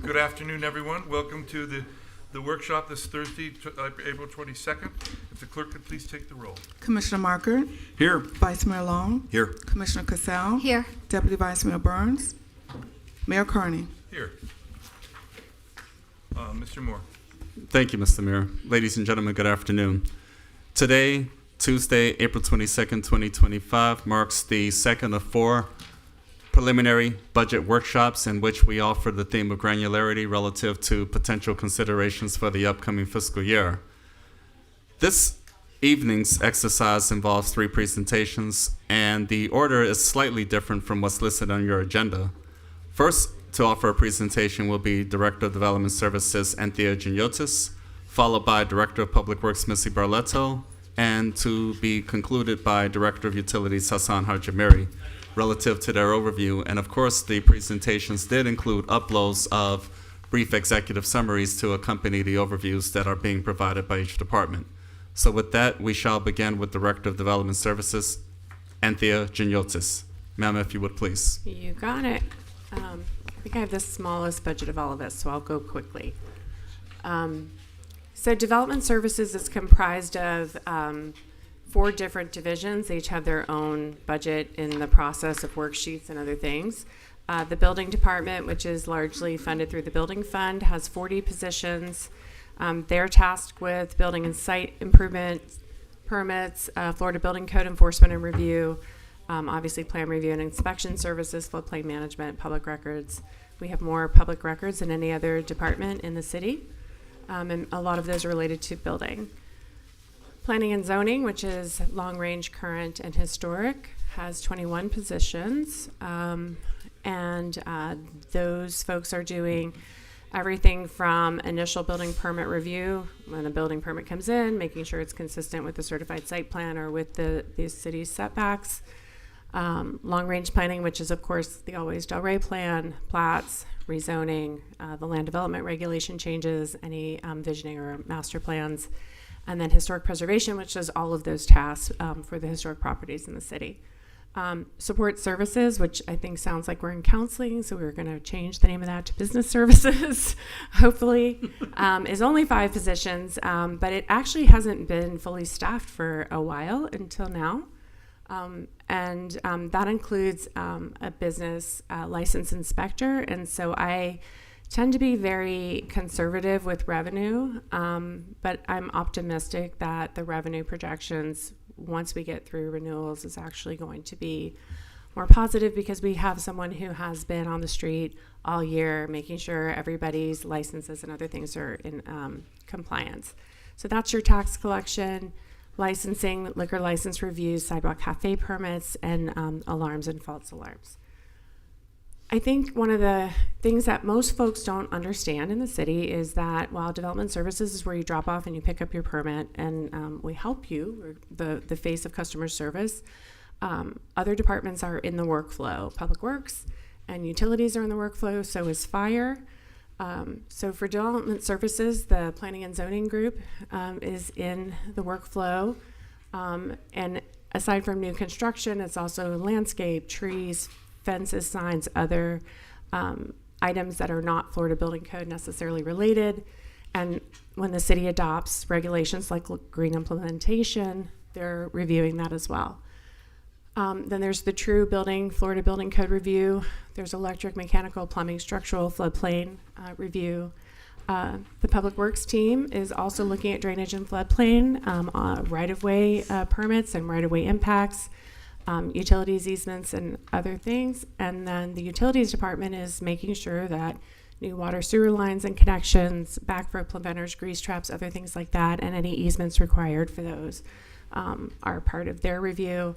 Good afternoon, everyone. Welcome to the workshop this Thursday, April 22nd. If the clerk could please take the roll. Commissioner Marker. Here. Vice Mayor Long. Here. Commissioner Cassell. Here. Deputy Vice Mayor Burns. Mayor Carney. Here. Mr. Moore. Thank you, Mr. Mayor. Ladies and gentlemen, good afternoon. Today, Tuesday, April 22nd, 2025, marks the second of 4 preliminary budget workshops in which we offer the theme of granularity relative to potential considerations for the upcoming fiscal year. This evening's exercise involves 3 presentations, and the order is slightly different from what's listed on your agenda. First, to offer a presentation will be Director of Development Services, Anthea Giniotis, followed by Director of Public Works, Missy Barletto, and to be concluded by Director of Utilities, Hassan Hajimiri, relative to their overview. And of course, the presentations did include uploads of brief executive summaries to accompany the overviews that are being provided by each department. So with that, we shall begin with Director of Development Services, Anthea Giniotis. Ma'am, if you would please. You got it. I think I have the smallest budget of all of us, so I'll go quickly. So development services is comprised of 4 different divisions. They each have their own budget in the process of worksheets and other things. The building department, which is largely funded through the building fund, has 40 positions. They're tasked with building and site improvement permits, Florida Building Code enforcement and review, obviously plan review and inspection services, floodplain management, public records. We have more public records than any other department in the city, and a lot of those are related to building. Planning and zoning, which is long range, current, and historic, has 21 positions, and those folks are doing everything from initial building permit review, when a building permit comes in, making sure it's consistent with the certified site plan or with the city's setbacks. Long-range planning, which is, of course, the Always Del Rey plan, plats, rezoning, the land development regulation changes, any visioning or master plans, and then historic preservation, which does all of those tasks for the historic properties in the city. Support services, which I think sounds like we're in counseling, so we're going to change the name of that to business services, hopefully, is only 5 positions, but it actually hasn't been fully staffed for a while until now. And that includes a business license inspector. And so I tend to be very conservative with revenue, but I'm optimistic that the revenue projections, once we get through renewals, is actually going to be more positive because we have someone who has been on the street all year making sure everybody's licenses and other things are in compliance. So that's your tax collection, licensing, liquor license reviews, sidewalk cafe permits, and alarms and false alarms. I think one of the things that most folks don't understand in the city is that while development services is where you drop off and you pick up your permit and we help you, we're the face of customer service, other departments are in the workflow. Public Works and utilities are in the workflow, so is fire. So for development services, the planning and zoning group is in the workflow. And aside from new construction, it's also landscape, trees, fences, signs, other items that are not Florida Building Code necessarily related. And when the city adopts regulations like green implementation, they're reviewing that as well. Then there's the true building, Florida Building Code review. There's electric, mechanical, plumbing, structural, floodplain review. The Public Works team is also looking at drainage and floodplain, right-of-way permits and right-of-way impacts, utilities, easements, and other things. And then the utilities department is making sure that new water sewer lines and connections, backflow preventers, grease traps, other things like that, and any easements required for those are part of their review.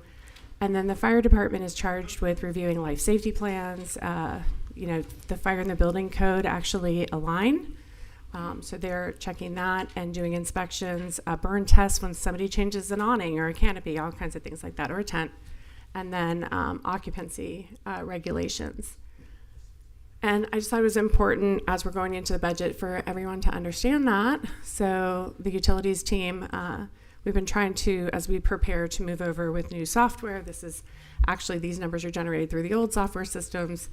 And then the fire department is charged with reviewing life safety plans. The fire and the building code actually align. So they're checking that and doing inspections, burn tests when somebody changes an awning or a canopy, all kinds of things like that, or a tent. And then occupancy regulations. And I just thought it was important as we're going into the budget for everyone to understand that. So the utilities team, we've been trying to, as we prepare to move over with new software, this is actually, these numbers are generated through the old software systems.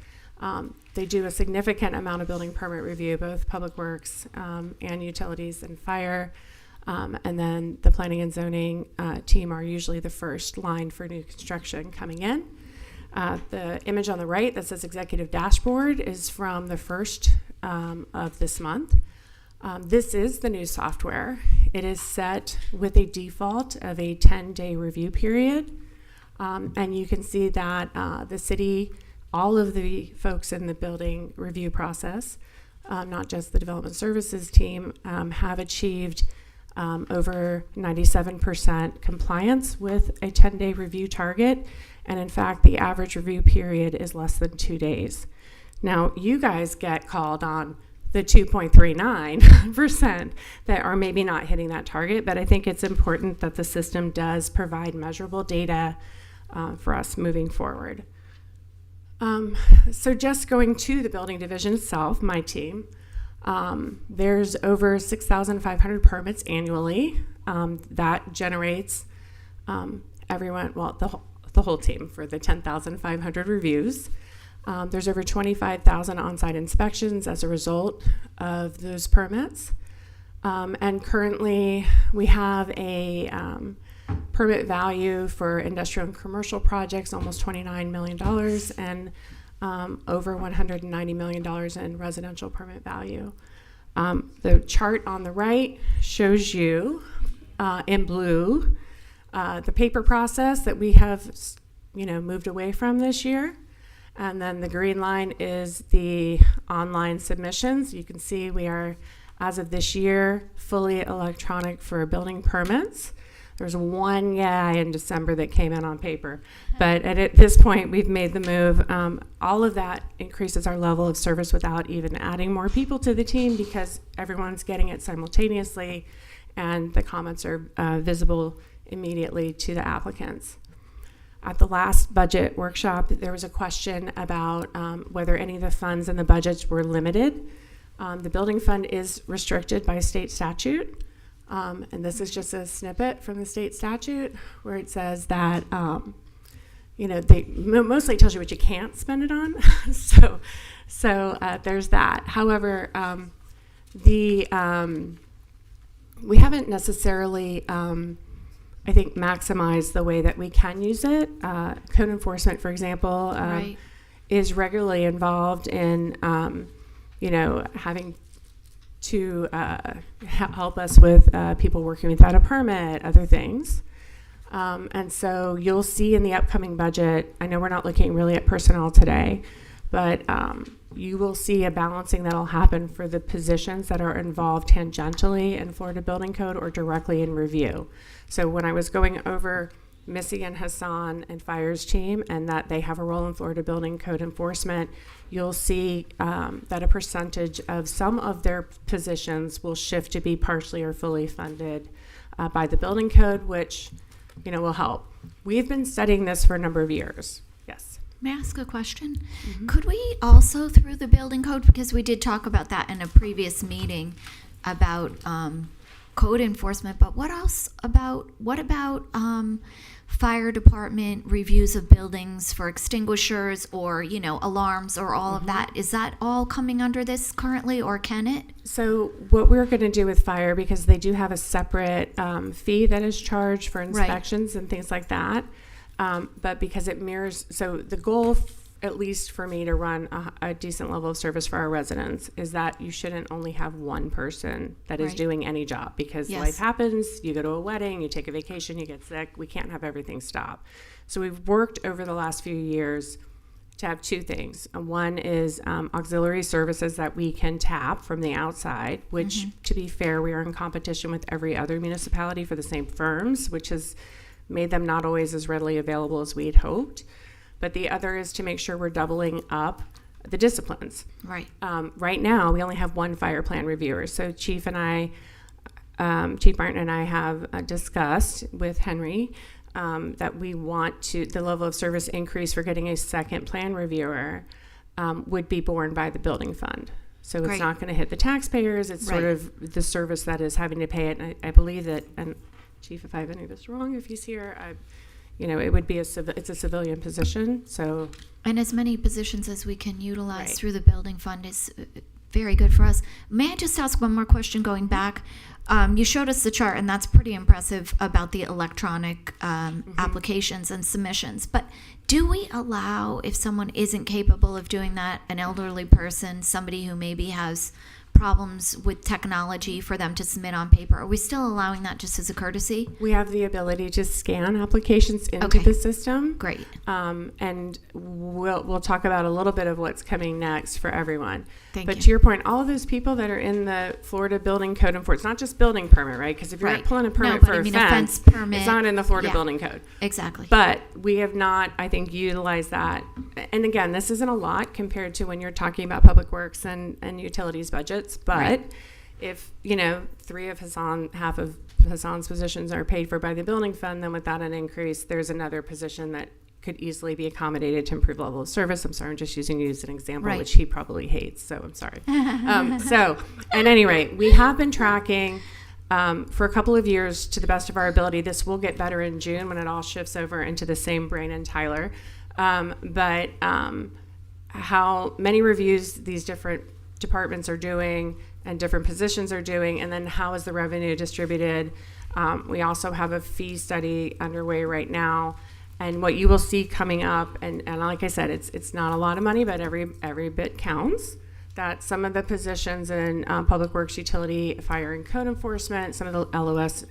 They do a significant amount of building permit review, both public works and utilities and fire. And then the planning and zoning team are usually the first line for new construction coming in. The image on the right that says executive dashboard is from the 1st of this month. This is the new software. It is set with a default of a 10-day review period. And you can see that the city, all of the folks in the building review process, not just the development services team, have achieved over 97% compliance with a 10-day review target. And in fact, the average review period is less than 2 days. Now, you guys get called on the 2.39% that are maybe not hitting that target, but I think it's important that the system does provide measurable data for us moving forward. So just going to the building division itself, my team, there's over 6,500 permits annually. That generates the whole team for the 10,500 reviews. There's over 25,000 on-site inspections as a result of those permits. And currently we have a permit value for industrial and commercial projects, almost $29 million, and over $190 million in residential permit value. The chart on the right shows you in blue the paper process that we have, moved away from this year. And then the green line is the online submissions. You can see we are, as of this year, fully electronic for building permits. There's one guy in December that came in on paper. But at this point, we've made the move. All of that increases our level of service without even adding more people to the team because everyone's getting it simultaneously and the comments are visible immediately to the applicants. At the last budget workshop, there was a question about whether any of the funds in the budgets were limited. The building fund is restricted by state statute. And this is just a snippet from the state statute where it says that, they mostly tells you what you can't spend it on. so there's that. However, we haven't necessarily, I think, maximized the way that we can use it. Code enforcement, for example, Right. is regularly involved in, having to help us with people working without a permit, other things. And so you'll see in the upcoming budget, I know we're not looking really at personnel today, but you will see a balancing that'll happen for the positions that are involved tangentially in Florida Building Code or directly in review. So when I was going over Missy and Hassan and Fire's team and that they have a role in Florida Building Code enforcement, you'll see that a percentage of some of their positions will shift to be partially or fully funded by the building code, which, will help. We've been studying this for a number of years. Yes. May I ask a question? Mm-hmm. Could we also, through the building code, because we did talk about that in a previous meeting about code enforcement, but what about fire department reviews of buildings for extinguishers or, alarms or all of that? Is that all coming under this currently, or can it? So what we're going to do with fire, because they do have a separate fee that is charged for inspections and things like that, but because it mirrors, so the goal, at least for me to run a decent level of service for our residents, is that you shouldn't only have one person that is Right. doing any job, because Yes. life happens, you go to a wedding, you take a vacation, you get sick, we can't have everything stop. So we've worked over the last few years to have two things. One is auxiliary services that we can tap from the outside, which, to be fair, we are in competition with every other municipality for the same firms, which has made them not always as readily available as we had hoped. But the other is to make sure we're doubling up the disciplines. Right. Right now, we only have one fire plan reviewer. So Chief Martin and I have discussed with Henry that we want the level of service increase for getting a second plan reviewer would be borne by the building fund. So it's Great. not going to hit the taxpayers. It's sort Right. of the service that is having to pay it. And I believe that, and Chief, if I have any of this wrong, if he's here, it would be it's a civilian position, so. And as many positions as we can utilize Right. through the building fund is very good for us. May I just ask one more question going back? You showed us the chart, and that's pretty impressive about the electronic applications and submissions. But do we allow, if someone isn't capable of doing that, an elderly person, somebody who maybe has problems with technology, for them to submit on paper? Are we still allowing that just as a courtesy? We have the ability to scan applications into Okay. the system. Great. And we'll talk about a little bit of what's coming next for everyone. Thank But you. to your point, all of those people that are in the Florida Building Code Enforcement, it's not just building permit, right? Because if you're Right. pulling a No, permit but for I a mean fence, permit. it's not in the Florida Yeah. Building Code. Exactly. But we have not, I think, utilized that. And again, this isn't a lot compared to when you're talking about public works and utilities budgets. But Right. if, half of Hassan's positions are paid for by the building fund, then without an increase, there's another position that could easily be accommodated to improve level of service. I'm sorry, I'm just using you as an example, Right. which he probably hates. So I'm sorry. So at any rate, we have been tracking for a couple of years to the best of our ability. This will get better in June when it all shifts over into the same brain and Tyler. But how many reviews these different departments are doing and different positions are doing, and then how is the revenue distributed. We also have a fee study underway right now. And what you will see coming up, and like I said, it's not a lot of money, but every bit counts, that some of the positions in public works, utility, fire, and code enforcement, some of the LOS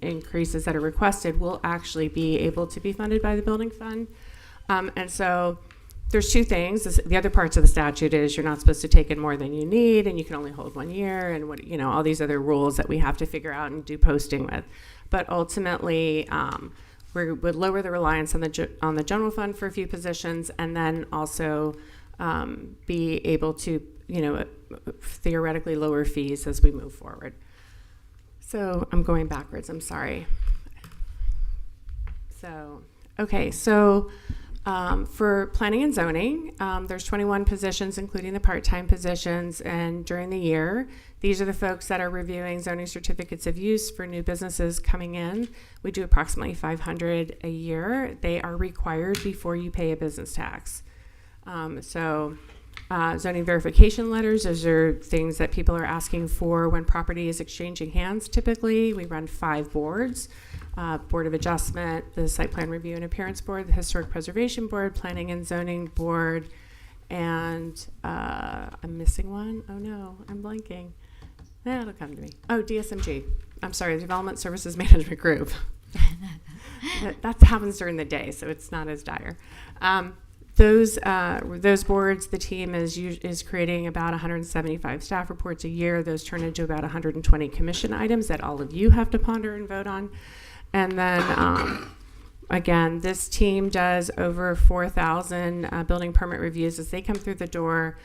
increases that are requested will actually be able to be funded by the building fund. And so there's two things. The other parts of the statute is you're not supposed to take in more than you need, and you can only hold 1 year, and all these other rules that we have to figure out and do posting with. But ultimately, we would lower the reliance on the general fund for a few positions, and then also be able to, theoretically lower fees as we move forward. So I'm going backwards. I'm sorry. So, okay. So for planning and zoning, there's 21 positions, including the part-time positions. And during the year, these are the folks that are reviewing zoning certificates of use for new businesses coming in. We do approximately 500 a year. They are required before you pay a business tax. Zoning verification letters, those are things that people are asking for when property is exchanging hands. Typically, we run 5 boards. Board of Adjustment, the Site Plan Review and Appearance Board, the Historic Preservation Board, Planning and Zoning Board, and I'm missing one. Oh no, I'm blanking. It'll come to me. Oh, DSMG. I'm sorry, the Development Services Management Group. that happens during the day, so it's not as dire. Those boards, the team is creating about 175 staff reports a year. Those turn into about 120 commission items that all of you have to ponder and vote on. And then, again, this team does over 4,000 building permit reviews as they come through the door.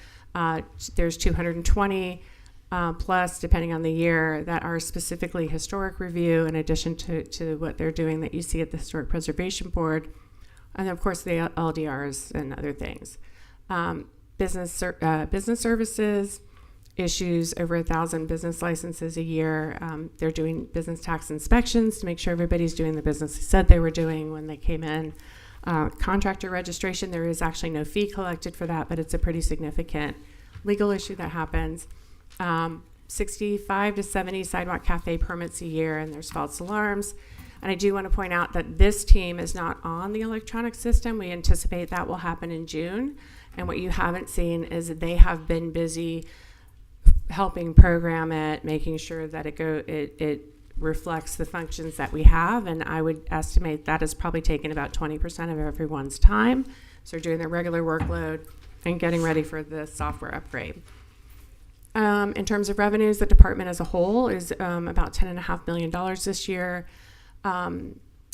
There's 220 plus, depending on the year, that are specifically historic review, in addition to what they're doing that you see at the Historic Preservation Board. And, of course, the LDRs and other things. Business services issues over 1,000 business licenses a year. They're doing business tax inspections to make sure everybody's doing the business they said they were doing when they came in. Contractor registration, there is actually no fee collected for that, but it's a pretty significant legal issue that happens. 65 to 70 sidewalk cafe permits a year, and there's false alarms. And I do want to point out that this team is not on the electronic system. We anticipate that will happen in June. And what you haven't seen is that they have been busy helping program it, making sure that it reflects the functions that we have. And I would estimate that has probably taken about 20% of everyone's time. So they're doing their regular workload and getting ready for the software upgrade. In terms of revenues, the department as a whole is about $10.5 million this year.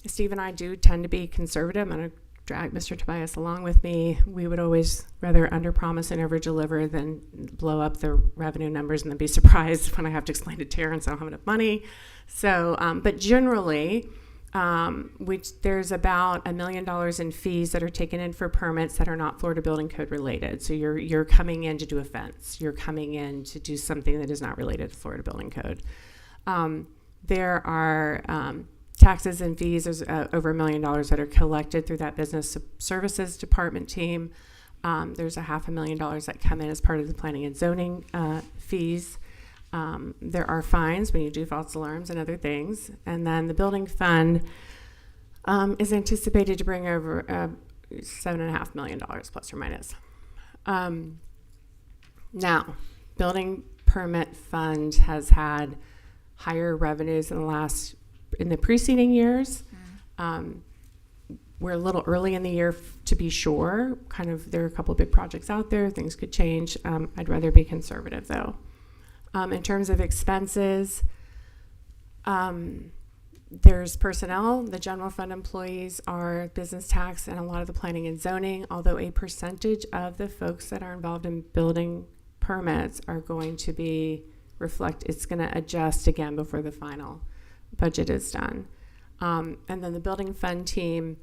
Steve and I do tend to be conservative. I'm going to drag Mr. Tobias along with me. We would always rather under-promise and over-deliver than blow up the revenue numbers and then be surprised when I have to explain to Terrence I don't have enough money. So, but generally, there's about $1 million in fees that are taken in for permits that are not Florida Building Code related. So you're coming in to do a fence. You're coming in to do something that is not related to Florida Building Code. There are taxes and fees. There's over $1 million that are collected through that business services department team. There's $500,000 that come in as part of the planning and zoning fees. There are fines when you do false alarms and other things. And then the building fund is anticipated to bring over $7.5 million plus or minus. Now, building permit fund has had higher revenues in the preceding years. We're a little early in the year to be sure. There are a couple of big projects out there. Things could change. I'd rather be conservative though. In terms of expenses, there's personnel. The general fund employees are business tax and a lot of the planning and zoning, although a percentage of the folks that are involved in building permits are going to be it's going to adjust again before the final budget is done. And then the building fund team,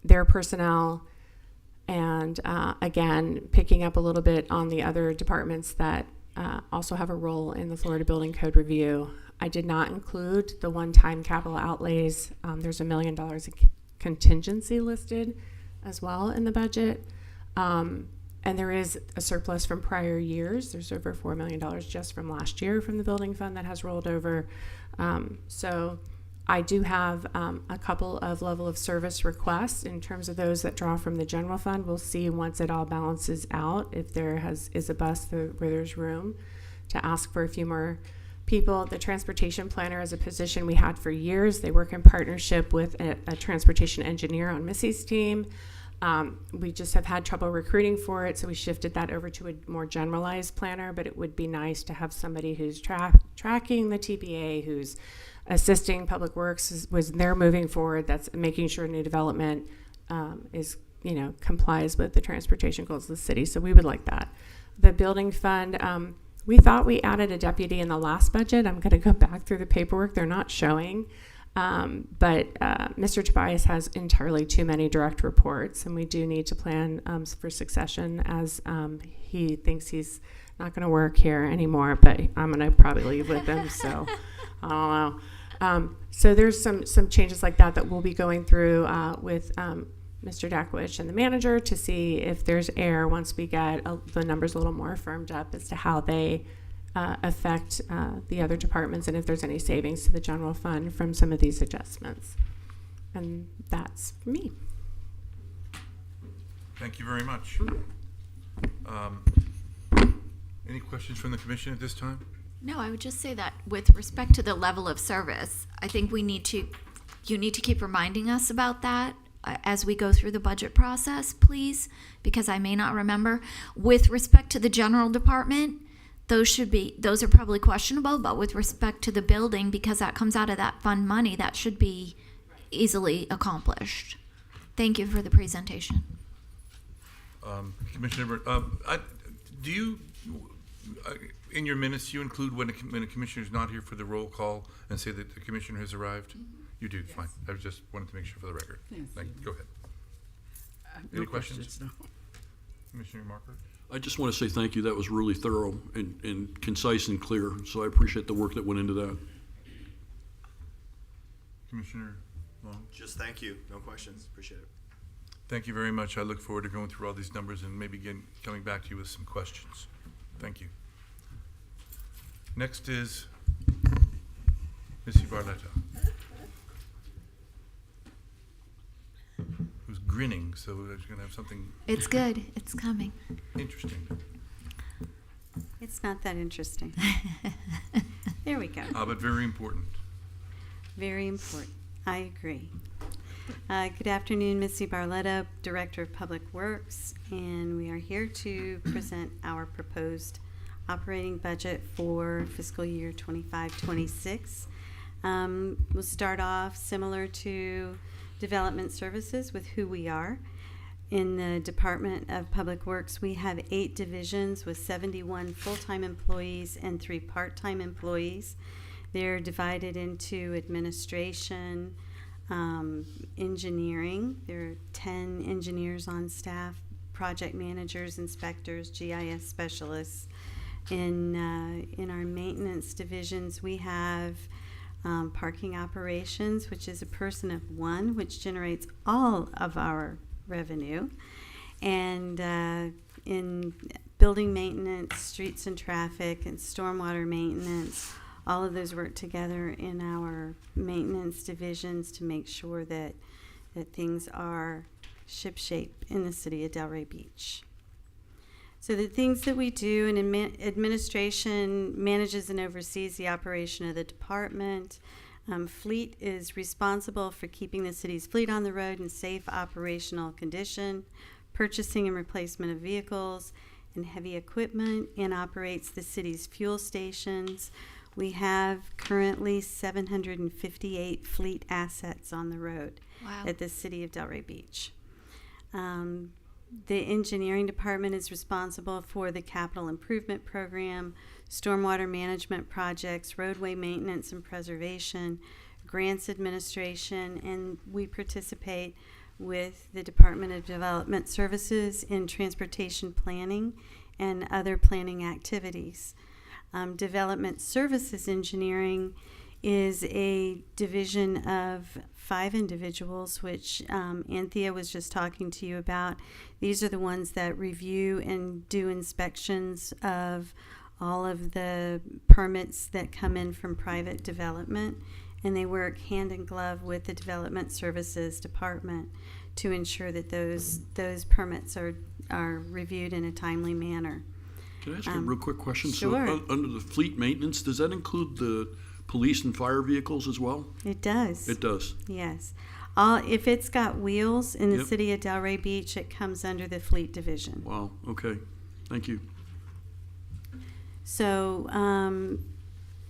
their personnel, and again, picking up a little bit on the other departments that also have a role in the Florida Building Code review. I did not include the one-time capital outlays. There's $1 million in contingency listed as well in the budget. And there is a surplus from prior years. There's over $4 million just from last year from the building fund that has rolled over. So I do have a couple of level of service requests in terms of those that draw from the general fund. We'll see once it all balances out if there is a bus where there's room to ask for a few more people. The transportation planner is a position we had for years. They work in partnership with a transportation engineer on Missy's team. We just have had trouble recruiting for it, so we shifted that over to a more generalized planner, but it would be nice to have somebody who's tracking the TPA, who's assisting Public Works was they're moving forward, that's making sure new development complies with the transportation goals of the city. So we would like that. The building fund, we thought we added a deputy in the last budget. I'm going to go back through the paperwork. They're not showing. But Mr. Tobias has entirely too many direct reports, and we do need to plan for succession as he thinks he's not going to work here anymore, but I'm going to probably leave with him, so I don't know. So there's some changes like that we'll be going through with Mr. Dakwich and the manager to see if there's error once we get the numbers a little more firmed up as to how they affect the other departments and if there's any savings to the general fund from some of these adjustments. And that's me. Thank you very much. Any questions from the commission at this time? No, I would just say that with respect to the level of service, I think you need to keep reminding us about that as we go through the budget process, please, because I may not remember. With respect to the general department, those are probably questionable, but with respect to the building, because that comes out of that fund money, that should be easily accomplished. Thank you for the presentation. Commissioner, do you, in your minutes, you include when a commissioner is not here for the roll call and say that the commissioner has arrived? You do, yes. Fine. I just wanted to make sure for the record. Yes. Thank you. Go ahead. Any questions? No. Commissioner Marker? I just want to say thank you. That was really thorough and concise and clear. So I appreciate the work that went into that. Commissioner Long? Just thank you. No questions. Appreciate it. Thank you very much. I look forward to going through all these numbers and maybe coming back to you with some questions. Thank you. Next is Missy Barletta, who's grinning, so she's going to have something. It's good. It's coming. Interesting. It's not that interesting. There we go. But very important. Very important. I agree. Good afternoon, Missy Barletta, Director of Public Works, and we are here to present our proposed operating budget for fiscal year 25-26. We'll start off similar to Development Services with who we are. In the Department of Public Works, we have 8 divisions with 71 full-time employees and 3 part-time employees. They're divided into administration, engineering. There are 10 engineers on staff, project managers, inspectors, GIS specialists. In our maintenance divisions, we have parking operations, which is a person of one, which generates all of our revenue, and in building maintenance, streets and traffic, and stormwater maintenance. All of those work together in our maintenance divisions to make sure that things are shipshape in the city of Delray Beach. So the things that we do, and administration manages and oversees the operation of the department. Fleet is responsible for keeping the city's fleet on the road in safe operational condition, purchasing and replacement of vehicles and heavy equipment, and operates the city's fuel stations. We have currently 758 fleet assets on the road Wow. at the city of Delray Beach. The engineering department is responsible for the capital improvement program, stormwater management projects, roadway maintenance and preservation, grants administration, and we participate with the Department of Development Services in transportation planning and other planning activities. Development Services Engineering is a division of 5 individuals, which Anthea was just talking to you about. These are the ones that review and do inspections of all of the permits that come in from private development, and they work hand in glove with the Development Services Department to ensure that those permits are reviewed in a timely manner. Can I ask you a real quick question? Sure. So under the fleet maintenance, does that include the police and fire vehicles as well? It does. It does. Yes. If it's got wheels in the Yep. city of Delray Beach, it comes under the fleet division. Wow, okay. Thank you. So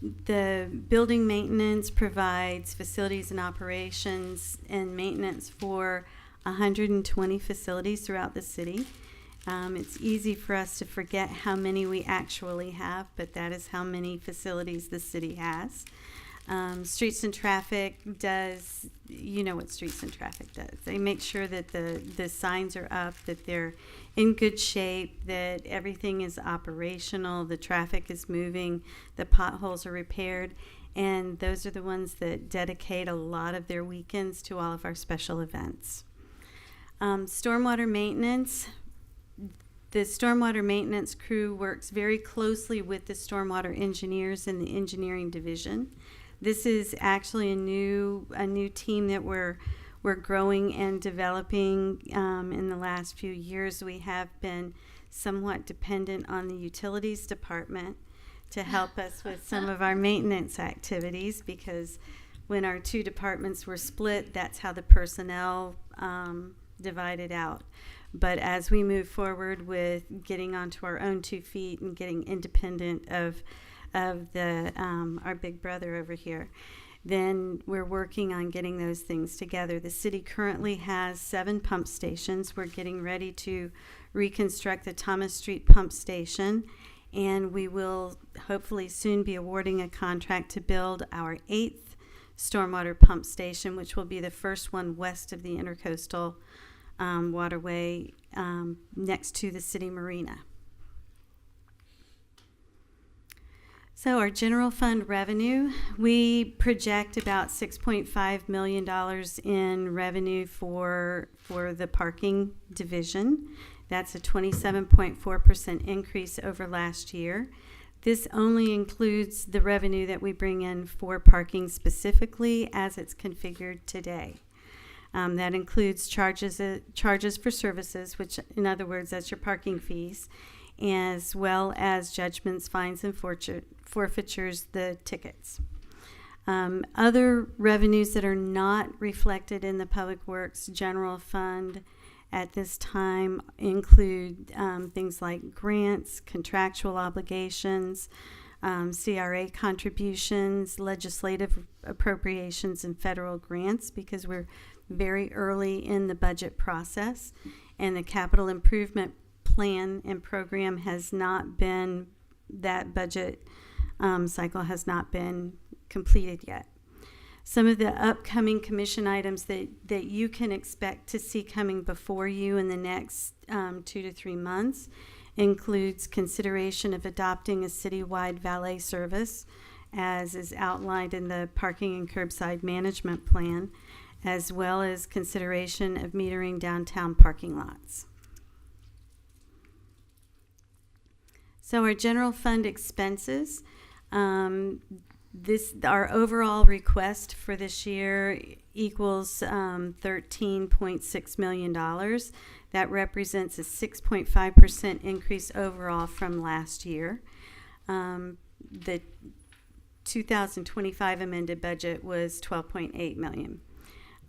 the building maintenance provides facilities and operations and maintenance for 120 facilities throughout the city. It's easy for us to forget how many we actually have, but that is how many facilities the city has. Streets and Traffic does, you know what Streets and Traffic does. They make sure that the signs are up, that they're in good shape, that everything is operational, the traffic is moving, the potholes are repaired, and those are the ones that dedicate a lot of their weekends to all of our special events. Stormwater maintenance. The stormwater maintenance crew works very closely with the stormwater engineers in the engineering division. This is actually a new team that we're growing and developing. In the last few years, we have been somewhat dependent on the utilities department to help us with some of our maintenance activities, because when our two departments were split, that's how the personnel divided out. But as we move forward with getting onto our own 2 feet and getting independent of the our big brother over here, then we're working on getting those things together. The city currently has 7 pump stations. We're getting ready to reconstruct the Thomas Street pump station, and we will hopefully soon be awarding a contract to build our 8th stormwater pump station, which will be the first one west of the Intercoastal waterway next to the city marina. So our general fund revenue, we project about $6.5 million in revenue for the parking division. That's a 27.4% increase over last year. This only includes the revenue that we bring in for parking specifically as it's configured today. That includes charges for services, which in other words, that's your parking fees, as well as judgments, fines, and forfeitures, the tickets. Other revenues that are not reflected in the Public Works General Fund at this time include things like grants, contractual obligations, CRA contributions, legislative appropriations, and federal grants, because we're very early in the budget process, and the capital improvement plan and program has not been, that budget cycle has not been completed yet. Some of the upcoming commission items that you can expect to see coming before you in the next 2 to 3 months includes consideration of adopting a citywide valet service as is outlined in the parking and curbside management plan, as well as consideration of metering downtown parking lots. So our general fund expenses, our overall request for this year equals $13.6 million. That represents a 6.5% increase overall from last year. The 2025 amended budget was $12.8 million.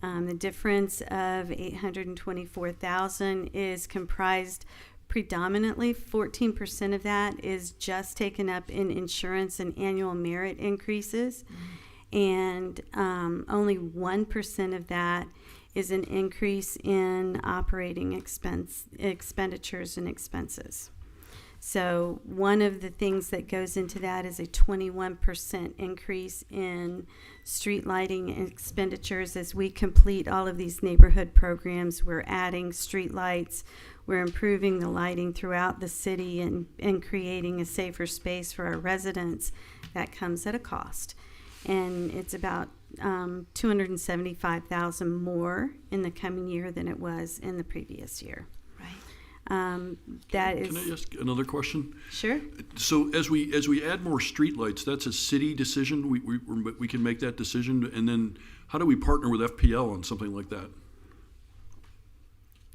The difference of $824,000 is comprised predominantly, 14% of that is just taken up in insurance and annual merit increases, and only 1% of that is an increase in operating expenditures and expenses. So one of the things that goes into that is a 21% increase in street lighting expenditures. As we complete all of these neighborhood programs, we're adding street lights, we're improving the lighting throughout the city and creating a safer space for our residents. That comes at a cost. And it's about $275,000 more in the coming year than it was in the previous year. Right. Can I ask another question? Sure. So as we add more streetlights, that's a city decision. We can make that decision, and then how do we partner with FPL on something like that?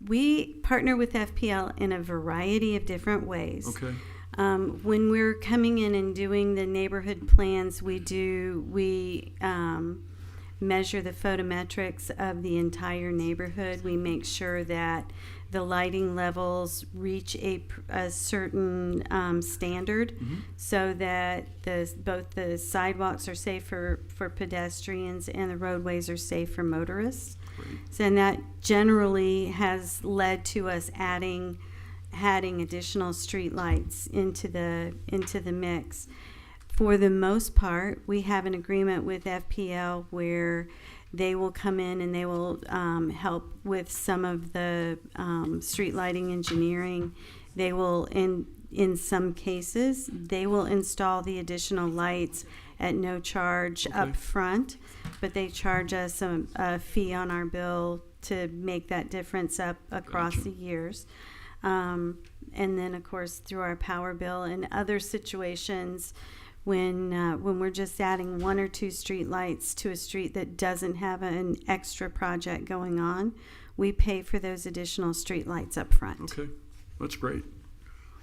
We partner with FPL in a variety of different ways. Okay. When we're coming in and doing the neighborhood plans, we measure the photometrics of the entire neighborhood. We make sure that the lighting levels reach a certain standard, so that both the sidewalks are safe for pedestrians and the roadways are safe for motorists. So, and that generally has led to us adding additional street lights into the mix. For the most part, we have an agreement with FPL where they will come in and they will help with some of the street lighting engineering. They will, in some cases, they will install the additional lights at no charge up front, but they charge us a fee on our bill to make that difference up across the years. And then, of course, through our power bill and other situations, when we're just adding one or two street lights to a street that doesn't have an extra project going on, we pay for those additional street lights up front. Okay, that's great.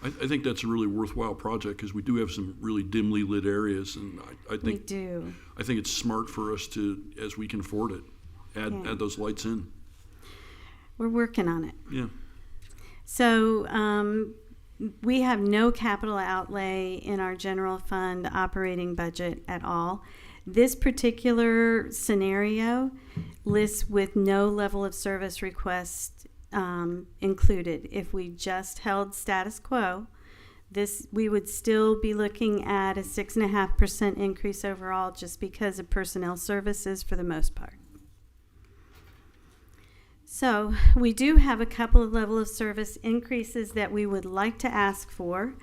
I think that's a really worthwhile project because we do have some really dimly lit areas, and I think We do. I think it's smart for us to, as we can afford it, add those lights in. We're working on it. Yeah. So we have no capital outlay in our general fund operating budget at all. This particular scenario lists with no level of service request included. If we just held status quo, we would still be looking at a 6.5% increase overall, just because of personnel services for the most part. So we do have a couple of level of service increases that we would like to ask for.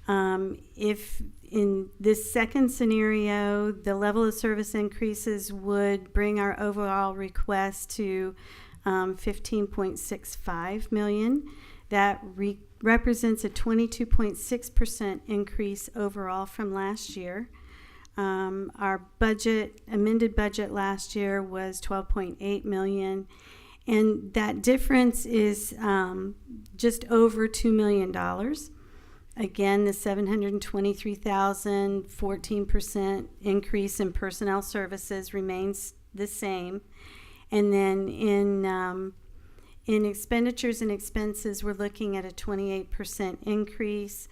If in this second scenario, the level of service increases would bring our overall request to $15.65 million. That represents a 22.6% increase overall from last year. Our amended budget last year was $12.8 million. And that difference is just over $2 million. Again, the $723,000, 14% increase in personnel services remains the same. And then in expenditures and expenses, we're looking at a 28% increase.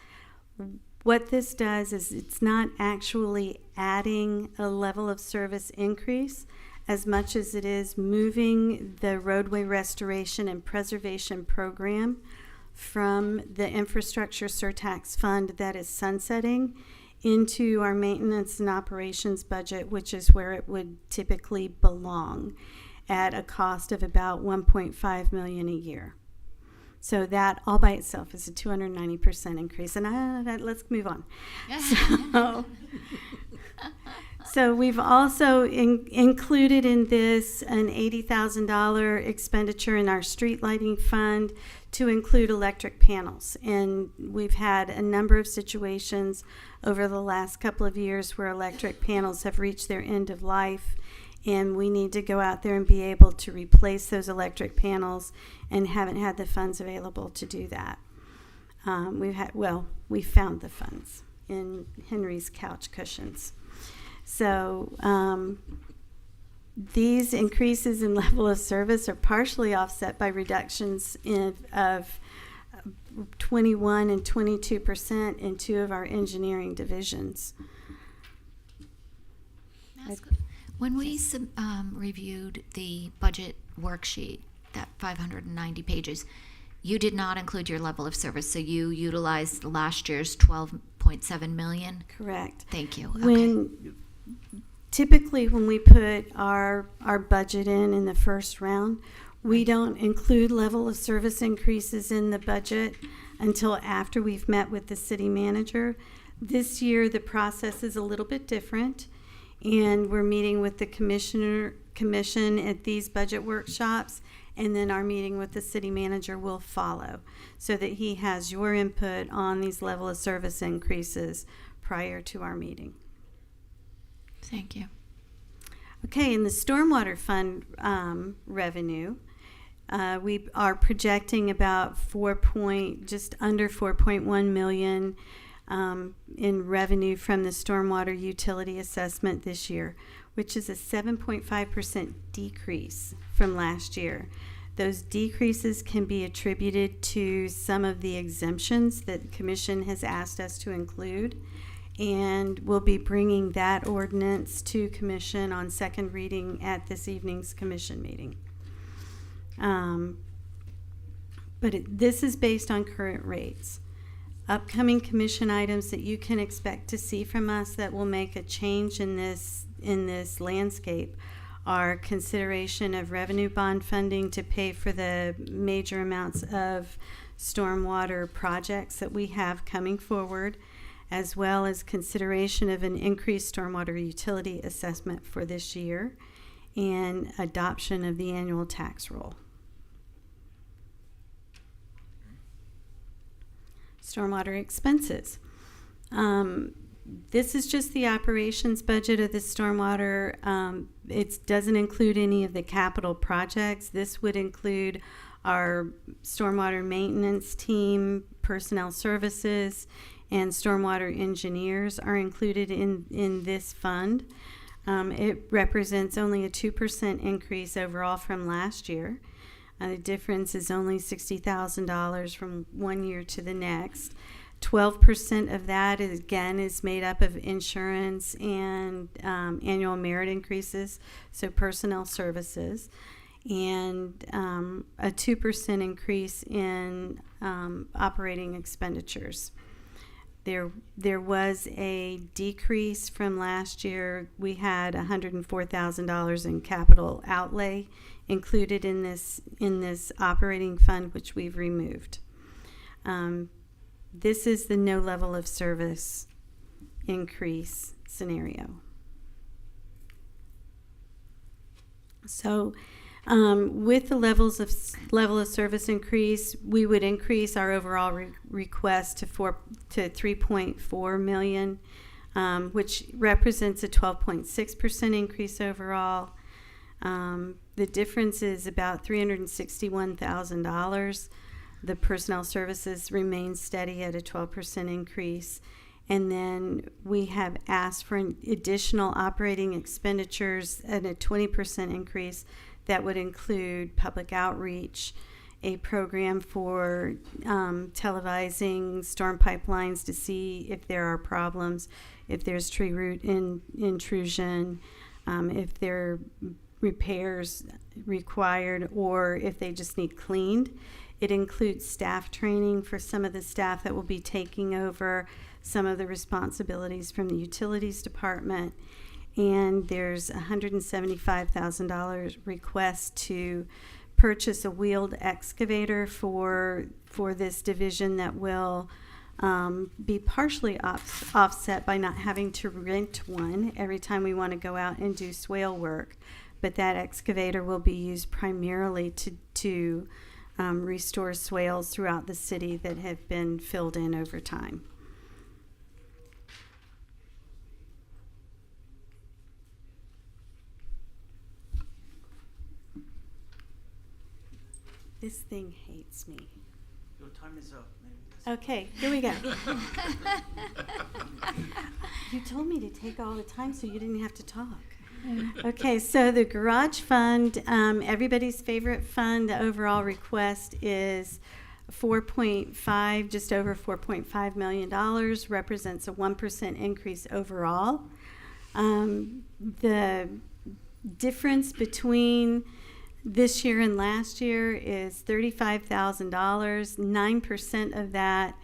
What this does is it's not actually adding a level of service increase as much as it is moving the roadway restoration and preservation program from the infrastructure surtax fund that is sunsetting into our maintenance and operations budget, which is where it would typically belong, at a cost of about $1.5 million a year. So that all by itself is a 290% increase. And let's move on. So, So we've also included in this an $80,000 expenditure in our street lighting fund to include electric panels. And we've had a number of situations over the last couple of years where electric panels have reached their end of life, and we need to go out there and be able to replace those electric panels, and haven't had the funds available to do that. We found the funds in Henry's couch cushions. So these increases in level of service are partially offset by reductions of 21 and 22% in two of our engineering divisions. When we reviewed the budget worksheet, that 590 pages, you did not include your level of service, so you utilized last year's 12.7 million? Correct. Thank you. Okay. Typically when we put our budget in the first round, we don't include level of service increases in the budget until after we've met with the city manager. This year the process is a little bit different, and we're meeting with the commission at these budget workshops, and then our meeting with the city manager will follow, so that he has your input on these level of service increases prior to our meeting. Thank you. Okay, in the stormwater fund revenue, we are projecting about just under 4.1 million in revenue from the stormwater utility assessment this year, which is a 7.5% decrease from last year. Those decreases can be attributed to some of the exemptions that the commission has asked us to include, and we'll be bringing that ordinance to commission on second reading at this evening's commission meeting. This is based on current rates. Upcoming commission items that you can expect to see from us that will make a change in this landscape are consideration of revenue bond funding to pay for the major amounts of stormwater projects that we have coming forward, as well as consideration of an increased stormwater utility assessment for this year, and adoption of the annual tax roll. Stormwater expenses. This is just the operations budget of the stormwater. It doesn't include any of the capital projects. This would include our stormwater maintenance team, personnel services, and stormwater engineers are included in this fund. It represents only a 2% increase overall from last year. The difference is only $60,000 from one year to the next. 12% of that is made up of insurance and annual merit increases, so personnel services, and a 2% increase in operating expenditures. There was a decrease from last year. We had $104,000 in capital outlay included in this operating fund, which we've removed. This is the no level of service increase scenario. So with the level of service increase, we would increase our overall request to 3.4 million, which represents a 12.6% increase overall. The difference is about $361,000. The personnel services remain steady at a 12% increase. And then we have asked for additional operating expenditures at a 20% increase. That would include public outreach, a program for televising storm pipelines to see if there are problems, if there's tree root intrusion, if there are repairs required, or if they just need cleaned. It includes staff training for some of the staff that will be taking over some of the responsibilities from the utilities department. And there's $175,000 request to purchase a wheeled excavator for this division that will be partially offset by not having to rent one every time we want to go out and do swale work. But that excavator will be used primarily to restore swales throughout the city that have been filled in over time. This thing hates me. Your time is up. Okay, here we go. You told me to take all the time so you didn't have to talk. Okay, so the garage fund, everybody's favorite fund, the overall request is 4.5, just over $4.5 million, represents a 1% increase overall. The difference between this year and last year is $35,000. 9% of that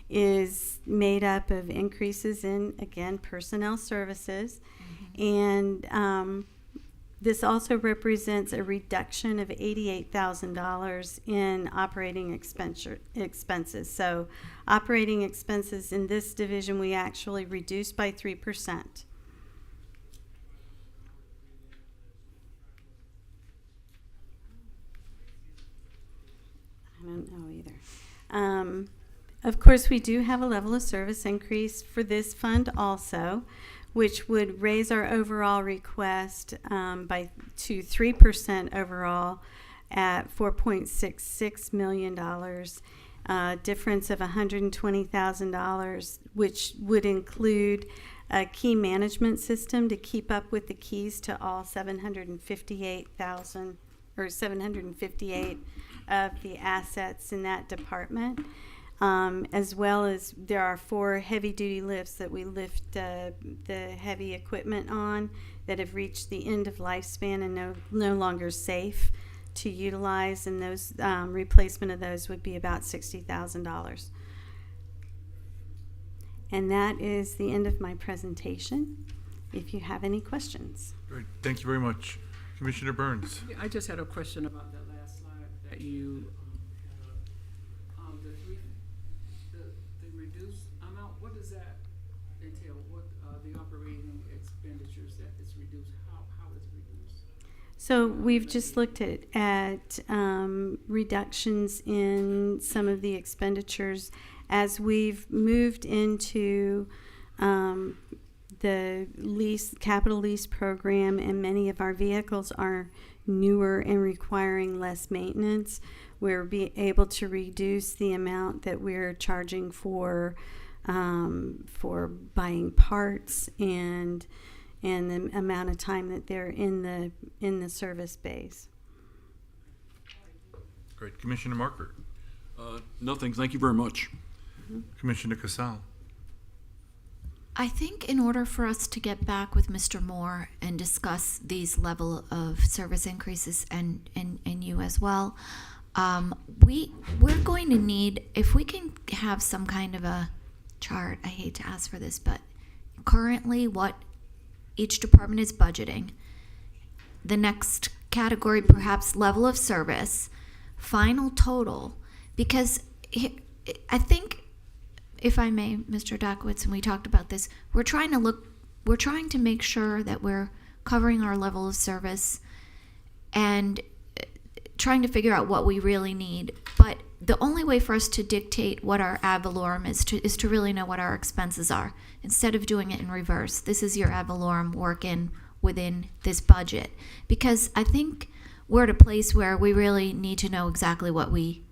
is made up of increases in, again, personnel services. And this also represents a reduction of $88,000 in operating expenses. So operating expenses in this division we actually reduced by 3%. I don't know either. Of course, we do have a level of service increase for this fund also, which would raise our overall request to 3% overall at $4.66 million, difference of $120,000, which would include a key management system to keep up with the keys to all 758,000 or 758 of the assets in that department. As well as there are 4 heavy-duty lifts that we lift the heavy equipment on that have reached the end of lifespan and no longer safe to utilize, and those replacement of those would be about $60,000. And that is the end of my presentation. If you have any questions. Great. Thank you very much. Commissioner Burns. Yeah, I just had a question about that last slide that you the reduced amount. What does that entail? What the operating expenditures that is reduced? How is it reduced? So we've just looked at reductions in some of the expenditures as we've moved into the capital lease program, and many of our vehicles are newer and requiring less maintenance. We're able to reduce the amount that we're charging for buying parts and the amount of time that they're in the service base. Great. Commissioner Markert. Nothing. Thank you very much. Commissioner Casal. I think in order for us to get back with Mr. Moore and discuss these level of service increases and you as well, we're going to need, if we can have some kind of a chart, I hate to ask for this, but currently what each department is budgeting, the next category perhaps level of service, final total, because I think, if I may, Mr. Dakowitz, and we talked about this, we're trying to make sure that we're covering our level of service and trying to figure out what we really need. But the only way for us to dictate what our ad valorem is to really know what our expenses are, instead of doing it in reverse. This is your ad valorem working within this budget. Because I think we're at a place where we really need to know exactly what we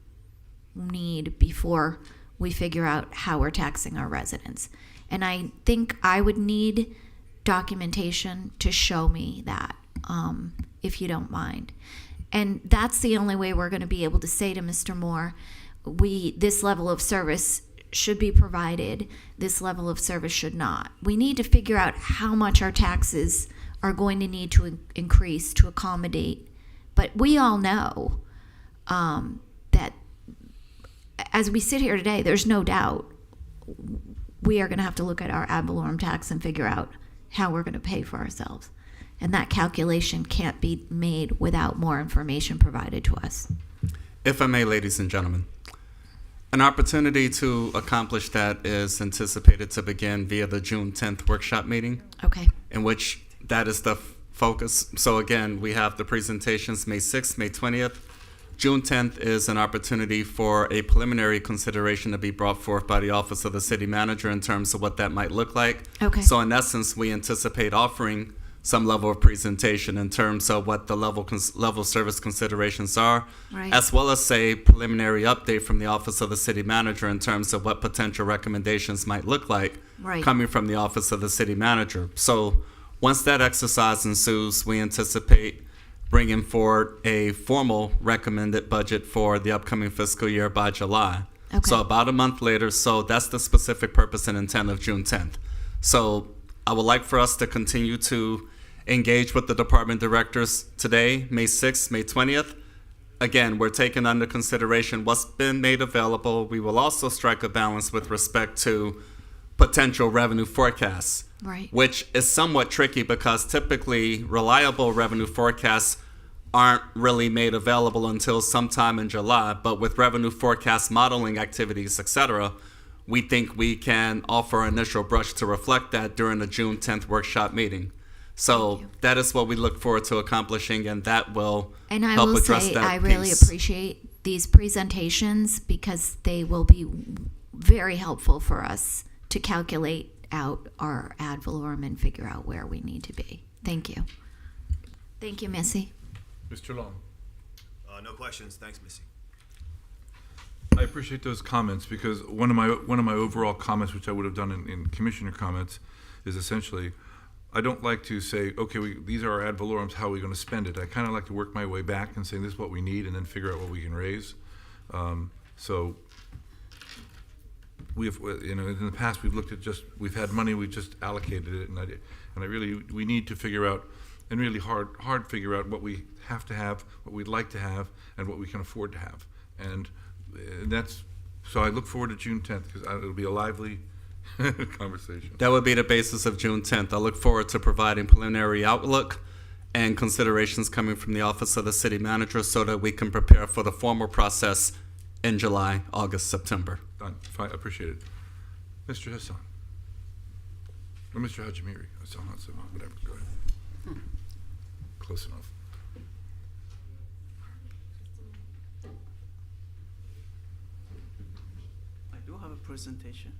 need before we figure out how we're taxing our residents. And I think I would need documentation to show me that, if you don't mind. And that's the only way we're going to be able to say to Mr. Moore, this level of service should be provided, this level of service should not. We need to figure out how much our taxes are going to need to increase to accommodate. But we all know that as we sit here today, there's no doubt we are going to have to look at our ad valorem tax and figure out how we're going to pay for ourselves. And that calculation can't be made without more information provided to us. If I may, ladies and gentlemen, An opportunity to accomplish that is anticipated to begin via the June 10th workshop meeting, Okay. in which that is the focus. So again, we have the presentations May 6th, May 20th. June 10th is an opportunity for a preliminary consideration to be brought forth by the Office of the City Manager in terms of what that might look like. Okay. So in essence, we anticipate offering some level of presentation in terms of what the level of service considerations are, Right. as well as a preliminary update from the Office of the City Manager in terms of what potential recommendations might look like Right. coming from the Office of the City Manager. So once that exercise ensues, we anticipate bringing forward a formal recommended budget for the upcoming fiscal year by July. Okay. So about a month later, so that's the specific purpose and intent of June 10th. So I would like for us to continue to engage with the department directors today, May 6th, May 20th. Again, we're taking under consideration what's been made available. We will also strike a balance with respect to potential revenue forecasts, Right. which is somewhat tricky because typically reliable revenue forecasts aren't really made available until sometime in July. But with revenue forecast modeling activities, et cetera, we think we can offer our initial brush to reflect that during the June 10th workshop meeting. So that is what we look forward to accomplishing, and that will And I help will address say, that I really piece. appreciate these presentations because they will be very helpful for us to calculate out our ad valorem and figure out where we need to be. Thank you. Thank you, Missy. Mr. Long. No questions. Thanks, Missy. I appreciate those comments because one of my overall comments, which I would have done in commissioner comments, is essentially, I don't like to say, okay, these are our ad valorems, how are we going to spend it? I kind of like to work my way back and say this is what we need and then figure out what we can raise. So we have, in the past we've looked at we've had money, we've just allocated it, and I really, we need to figure out, and really hard figure out what we have to have, what we'd like to have, and what we can afford to have. And so I look forward to June 10th because it'll be a lively conversation. That would be the basis of June 10th. I look forward to providing preliminary outlook and considerations coming from the Office of the City Manager so that we can prepare for the formal process in July, August, September. Done. Fine. Appreciate it. Mr. Hassan. Or Mr. Hajimiri. Hassan, whatever. Go ahead. Close enough. I do have a presentation.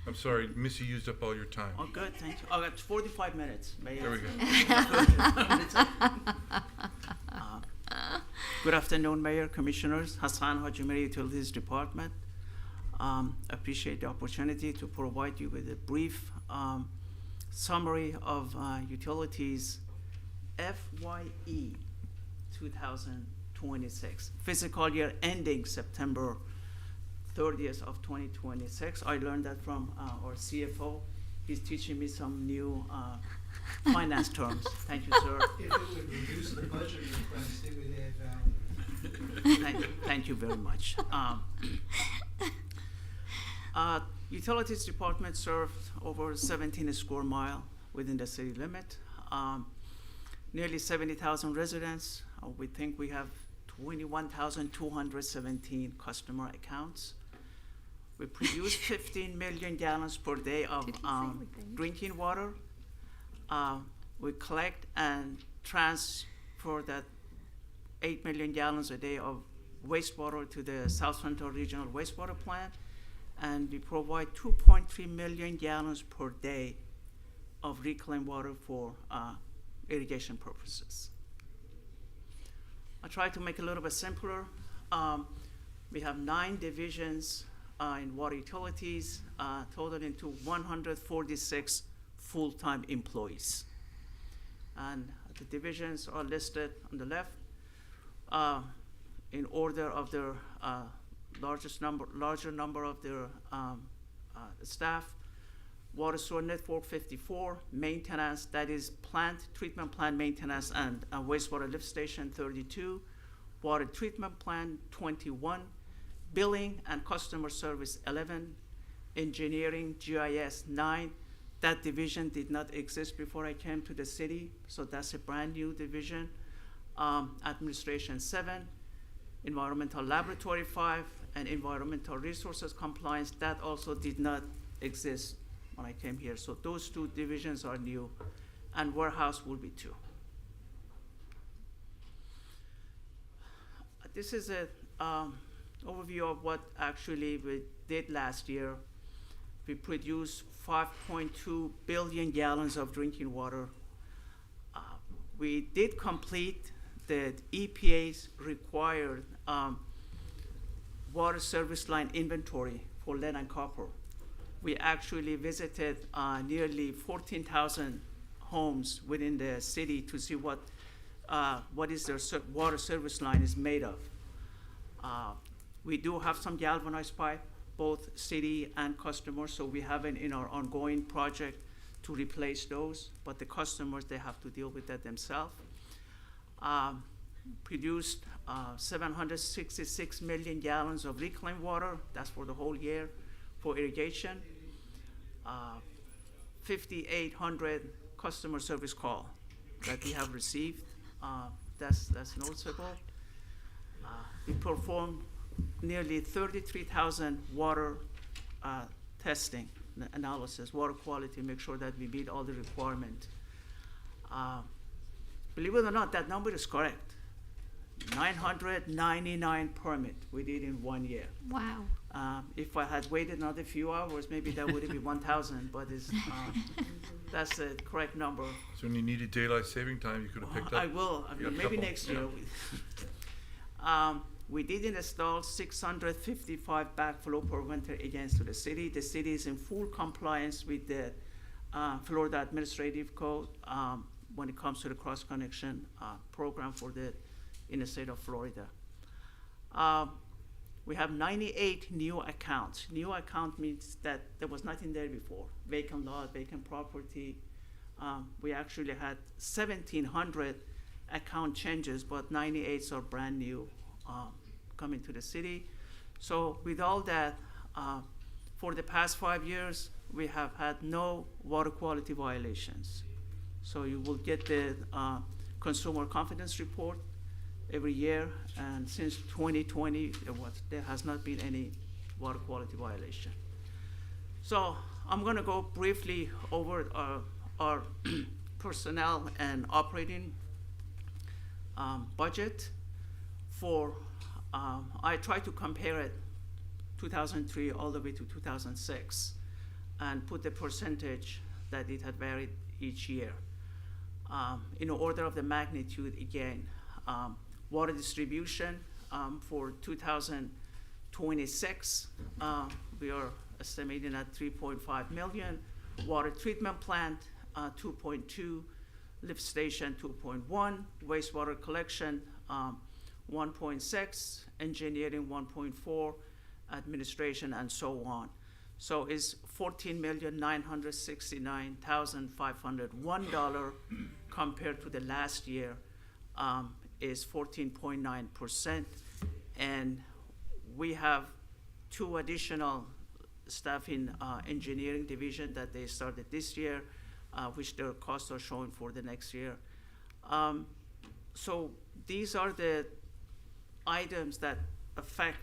I'm sorry, Missy used up all your time. Oh, good, thank you. I got 45 minutes. There we go. Good afternoon, Mayor, Commissioners. Hassan Hajimiri, Utilities Department. Appreciate the opportunity to provide you with a brief summary of utilities FYE 2026, fiscal year ending September 30th of 2026. I learned that from our CFO. He's teaching me some new finance terms. Thank you, sir. If it would reduce the budget request, it would add value. Thank you very much. Utilities Department served over 17 square mile within the city limit. Nearly 70,000 residents. We think we have 21,217 customer accounts. We produce 15 million gallons per day of drinking water. We collect and transfer that 8 million gallons a day of wastewater to the South Central Regional Wastewater Plant, and we provide 2.3 million gallons per day of reclaimed water for irrigation purposes. I try to make it a little bit simpler. We have 9 divisions in water utilities, totaling to 146 full-time employees. And the divisions are listed on the left in order of their larger number of their staff. Water sewer network 54, maintenance, that is treatment plant maintenance and wastewater lift station 32, water treatment plant 21, billing and customer service 11, engineering GIS 9. That division did not exist before I came to the city, so that's a brand new division. Administration 7, Environmental Laboratory 5, and Environmental Resources Compliance. That also did not exist when I came here. So those two divisions are new, and warehouse will be 2. This is a overview of what actually we did last year. We produced 5.2 billion gallons of drinking water. We did complete the EPA's required water service line inventory for lead and copper. We actually visited nearly 14,000 homes within the city to see what is their water service line is made of. We do have some galvanized pipe, both city and customers, so we have it in our ongoing project to replace those, but the customers, they have to deal with that themselves. Produced 766 million gallons of reclaimed water, that's for the whole year, for irrigation. 5,800 customer service call that we have received. That's noticeable. We performed nearly 33,000 water testing analysis, water quality, make sure that we meet all the requirements. Believe it or not, that number is correct. 999 permit we did in 1 year. Wow. If I had waited another few hours, maybe that would have been 1,000, but that's the correct number. So when you needed daylight saving time, you could have picked up. I will. I You mean, got a maybe couple, next yeah. year. We did install 655 backflow preventer against to the city. The city is in full compliance with the Florida Administrative Code when it comes to the cross connection program in the state of Florida. We have 98 new accounts. New account means that there was nothing there before. Vacant lot, vacant property. We actually had 1,700 account changes, but 98 are brand new coming to the city. So with all that, for the past 5 years, we have had no water quality violations. So you will get the consumer confidence report every year, and since 2020, there has not been any water quality violation. So I'm gonna go briefly over our personnel and operating budget. I try to compare it 2003 all the way to 2006 and put the percentage that it had varied each year. In order of the magnitude again, water distribution for 2026, we are estimating at 3.5 million. Water treatment plant, 2.2, lift station, 2.1, wastewater collection, 1.6, engineering, 1.4, administration, and so on. So it's $14,969,501 compared to the last year is 14.9%. And we have 2 additional staff in engineering division that they started this year, which their costs are showing for the next year. So these are the items that affect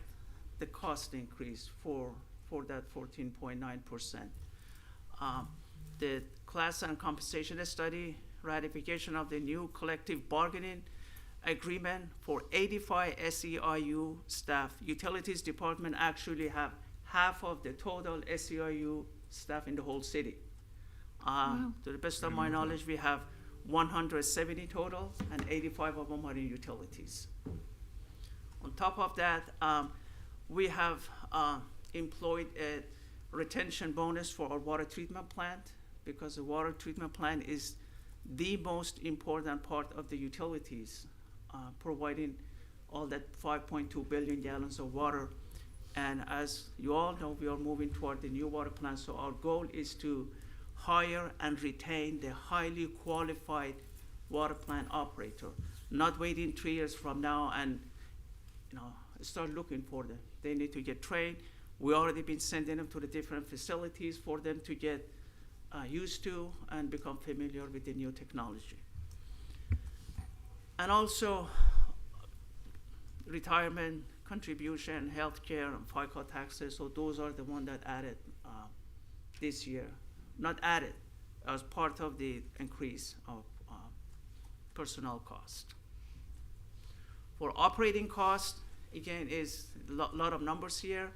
the cost increase for that 14.9%. The class and compensation study, ratification of the new collective bargaining agreement for 85 SEIU staff. Utilities department actually have half of the total SEIU staff in the whole city. To the best of my knowledge, we have 170 total, and 85 of them are in utilities. On top of that, we have employed a retention bonus for our water treatment plant, because the water treatment plant is the most important part of the utilities, providing all that 5.2 billion gallons of water. And as you all know, we are moving toward the new water plant, so our goal is to hire and retain the highly qualified water plant operator, not waiting 3 years from now and start looking for them. They need to get trained. We already been sending them to the different facilities for them to get used to and become familiar with the new technology. And also, retirement contribution, healthcare, and FICA taxes. So those are the one that added this year, not added, as part of the increase of personnel cost. For operating cost, again, is a lot of numbers here.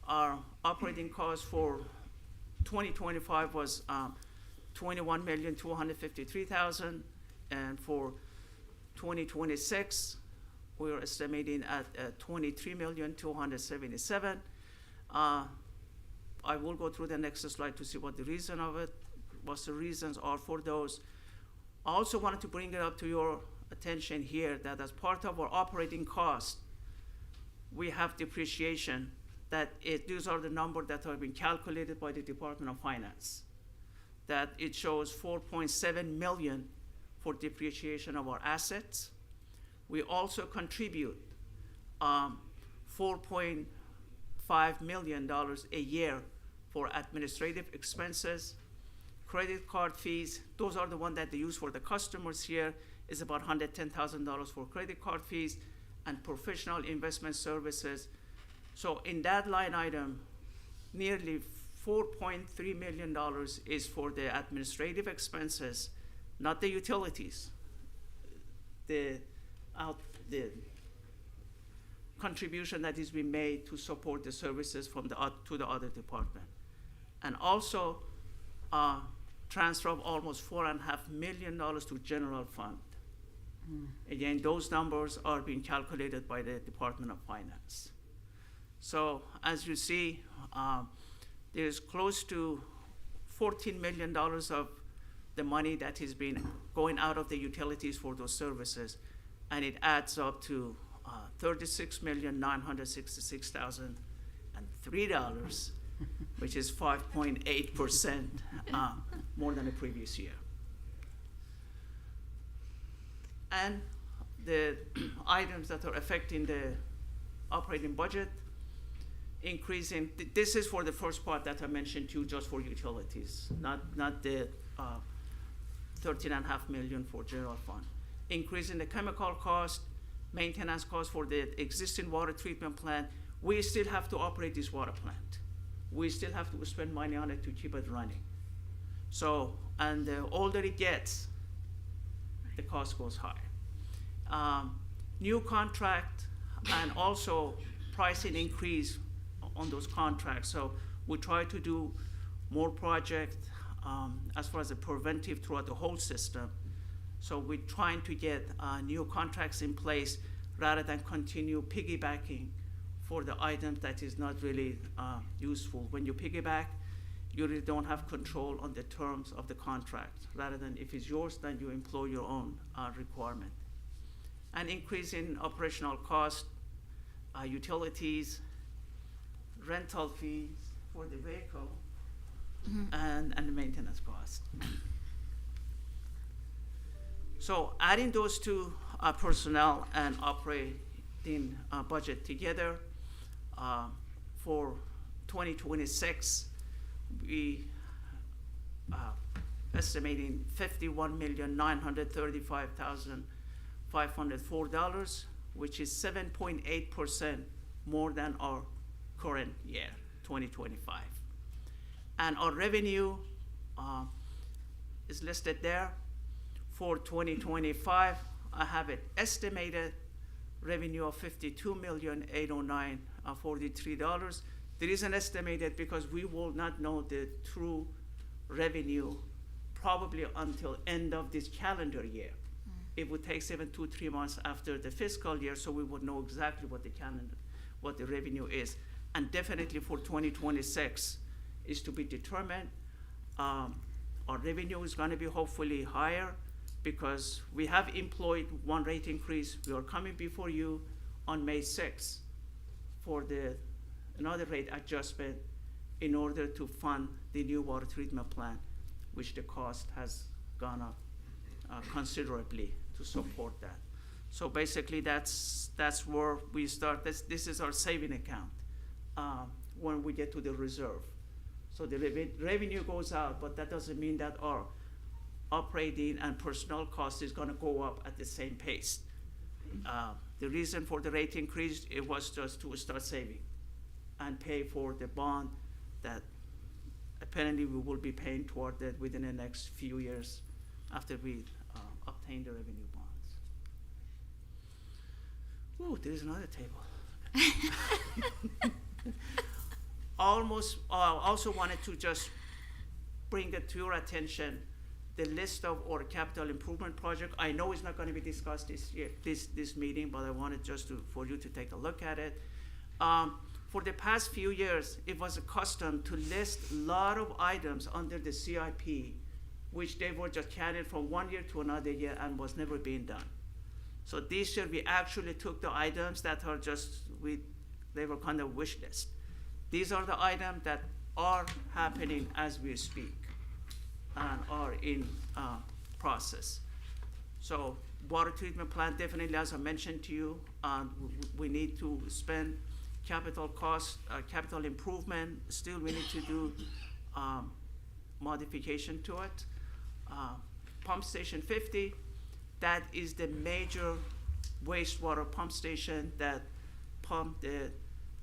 Our operating cost for 2025 was $21,253,000, and for 2026, we're estimating at $23,277,000. I will go through the next slide to see what the reason of it, what the reasons are for those. I also wanted to bring it up to your attention here that as part of our operating cost, we have depreciation. These are the numbers that have been calculated by the Department of Finance. That it shows $4.7 million for depreciation of our assets. We also contribute $4.5 million a year for administrative expenses, credit card fees. Those are the ones that they use for the customers here, is about $110,000 for credit card fees and professional investment services. So in that line item, nearly $4.3 million is for the administrative expenses, not the utilities. The contribution that is being made to support the services from to the other department. And also transfer of almost $4.5 million to general fund. Again, those numbers are being calculated by the Department of Finance. So as you see, there's close to $14 million of the money that has been going out of the utilities for those services, and it adds up to $36,966,003, which is 5.8% more than the previous year. And the items that are affecting the operating budget, increasing, this is for the first part that I mentioned too, just for utilities, not the $13.5 million for general fund. Increasing the chemical cost, maintenance cost for the existing water treatment plant. We still have to operate this water plant. We still have to spend money on it to keep it running. So, and the older it gets, the cost goes high. New contract and also pricing increase on those contracts. So we try to do more projects as far as the preventive throughout the whole system. So we're trying to get new contracts in place rather than continue piggybacking for the item that is not really useful. When you piggyback, you really don't have control on the terms of the contract. Rather than if it's yours, then you employ your own requirement. And increase in operational cost, utilities, rental fees for the vehicle, and the maintenance cost. So adding those two personnel and operating budget together for 2026, we estimating $51,935,504, which is 7.8% more than our current year, 2025. And our revenue is listed there. For 2025, I have an estimated revenue of $52,809,043. There is an estimated because we will not know the true revenue probably until end of this calendar year. It would take 7 to 3 months after the fiscal year, so we would know exactly what the revenue is. And definitely for 2026 is to be determined. Our revenue is going to be hopefully higher because we have employed one rate increase. We are coming before you on May 6th for another rate adjustment in order to fund the new water treatment plant, which the cost has gone up considerably to support that. So basically that's where we start. This is our saving account when we get to the reserve. So the revenue goes out, but that doesn't mean that our operating and personnel cost is going to go up at the same pace. The reason for the rate increase, it was just to start saving and pay for the bond that apparently we will be paying toward that within the next few years after we obtain the revenue bonds. Ooh, there's another table. Also wanted to just bring it to your attention, the list of our capital improvement project. I know it's not going to be discussed this meeting, but I wanted just for you to take a look at it. For the past few years, it was a custom to list a lot of items under the CIP, which they were just carried from one year to another year and was never being done. So this year, we actually took the items that are they were kind of wish list. These are the items that are happening as we speak and are in process. So water treatment plant, definitely, as I mentioned to you, we need to spend capital costs, capital improvement. Still, we need to do modification to it. Pump station 50, that is the major wastewater pump station that pump the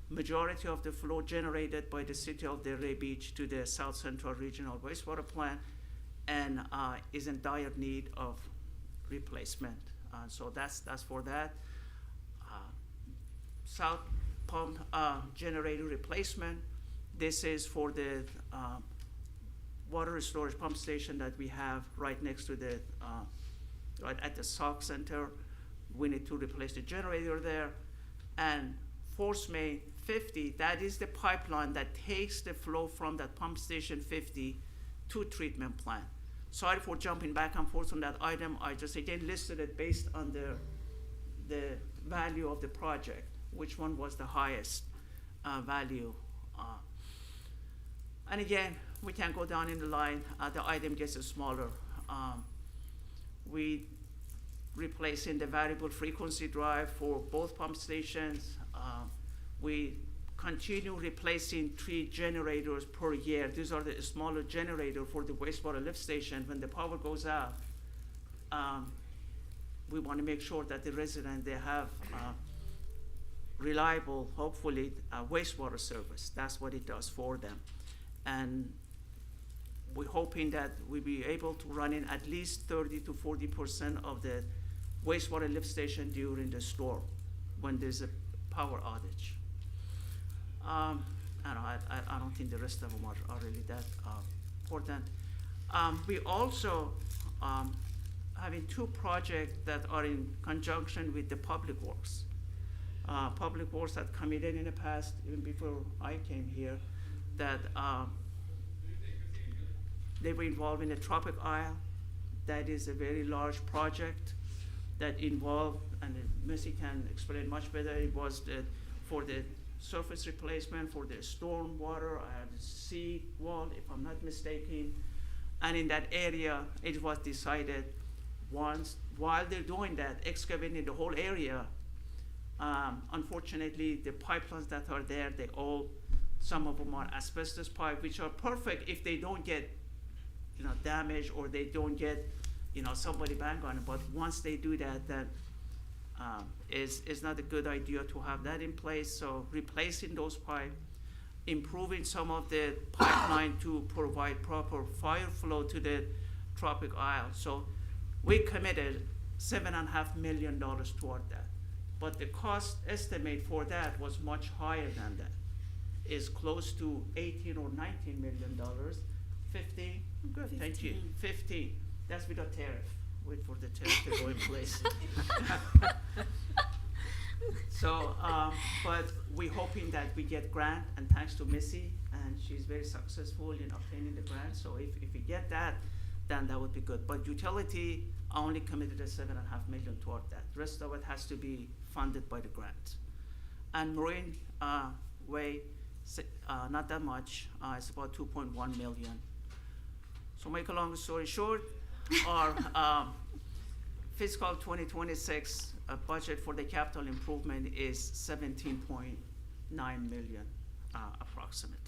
majority of the flow generated by the city of Delray Beach to the South Central Regional Wastewater Plant, and is in dire need of replacement. So that's for that. South pump generator replacement. This is for the water storage pump station that we have right next to the, right at the Sauk Center. We need to replace the generator there. And Force Main 50, that is the pipeline that takes the flow from that pump station 50 to treatment plant. Sorry for jumping back and forth on that item. I just again listed it based on the value of the project, which one was the highest value. And again, we can go down in the line. The item gets smaller. We replacing the variable frequency drive for both pump stations. We continue replacing 3 generators per year. These are the smaller generator for the wastewater lift station. When the power goes out, we want to make sure that the resident, they have reliable, hopefully, wastewater service. That's what it does for them. And we're hoping that we'll be able to run in at least 30 to 40% of the wastewater lift station during the storm when there's a power outage. I don't think the rest of them are really that important. We also having 2 projects that are in conjunction with the Public Works. Public Works had committed in the past, even before I came here, that they were involved in the Tropic Isle. That is a very large project that involved, and Missy can explain much better, it was for the surface replacement, for the storm water and sea wall, if I'm not mistaken. And in that area, it was decided while they're doing that, excavating the whole area, unfortunately, the pipelines that are there, some of them are asbestos pipe, which are perfect if they don't get, damaged or they don't get, somebody bang on it. But once they do that, that is not a good idea to have that in place. So replacing those pipes, improving some of the pipeline to provide proper fire flow to the Tropic Isle. So we committed $7.5 million toward that. But the cost estimate for that was much higher than that. It's close to $18 or $19 million. 15? Good, 15. Thank you. 15. That's without tariff. Wait for the tariff to go in place. So, but we're hoping that we get grant, and thanks to Missy, and she's very successful in obtaining the grant. So if we get that, then that would be good. But utility only committed a $7.5 million toward that. The rest of it has to be funded by the grant. And Marine Way, not that much. It's about 2.1 million. So make a long story short, our fiscal 2026 budget for the capital improvement is 17.9 million approximately.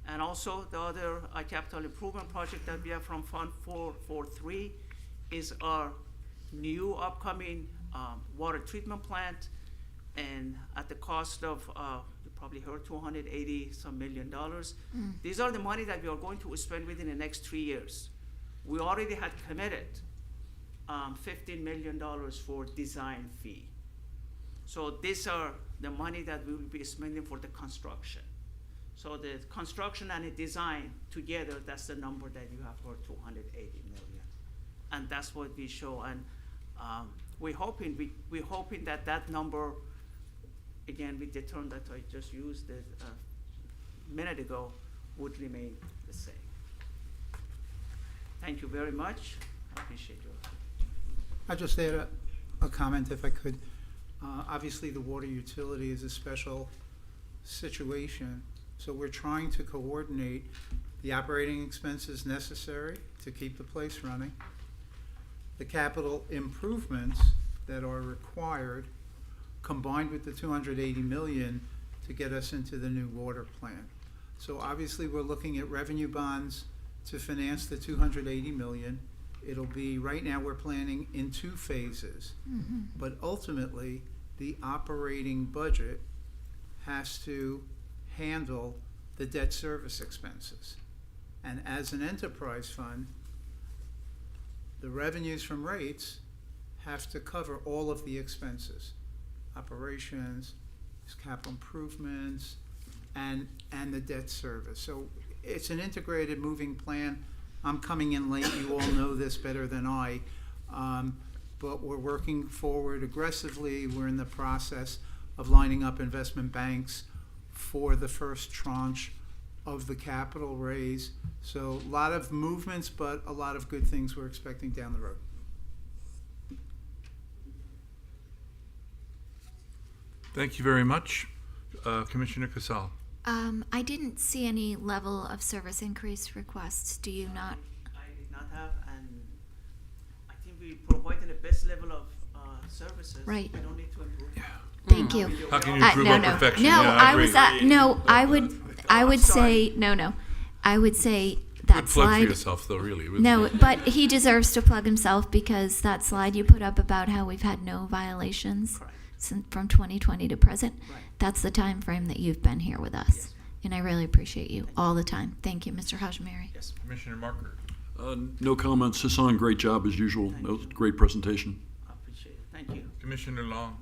And also the other capital improvement project that we have from Fund 443 is our new upcoming water treatment plant, and at the cost of, you probably heard, $280 some million. These are the money that we are going to spend within the next 3 years. We already had committed $15 million for design fee. So these are the money that we will be spending for the construction. So the construction and the design together, that's the number that you have for 280 million. And that's what we show. And we're hoping that number, again, with the term that I just used a minute ago, would remain the same. Thank you very much. I appreciate your help. I'll just add a comment if I could. Obviously, the water utility is a special situation, so we're trying to coordinate the operating expenses necessary to keep the place running, the capital improvements that are required, combined with the 280 million to get us into the new water plant. So obviously, we're looking at revenue bonds to finance the 280 million. It'll be, right now, we're planning in 2 phases. But ultimately, the operating budget has to handle the debt service expenses. And as an enterprise fund, the revenues from rates have to cover all of the expenses, operations, capital improvements, and the debt service. So it's an integrated moving plan. I'm coming in late, you all know this better than I, but we're working forward aggressively. We're in the process of lining up investment banks for the first tranche of the capital raise. So a lot of movements, but a lot of good things we're expecting down the road. Thank you very much. Commissioner Casal. I didn't see any level of service increase requests. Do you not? I did not have, and I think we provided the best level of services. Right. We don't need to improve. Thank you. How can you improve on perfection? No, Yeah, I I was agree. no, I would say no. I would say that Good plug for slide. yourself, though, really. Wasn't No, it? but he deserves to plug himself because that slide you put up about how we've had no violations Correct. since from 2020 to present. Right. That's the time frame that you've been here with us, Yes. and I really appreciate you all the time. Thank you, Mr. Hajimari. Yes. Commissioner Marker. No comments. Hassan, great job as usual. That was a great presentation. I appreciate it. Thank you. Commissioner Long.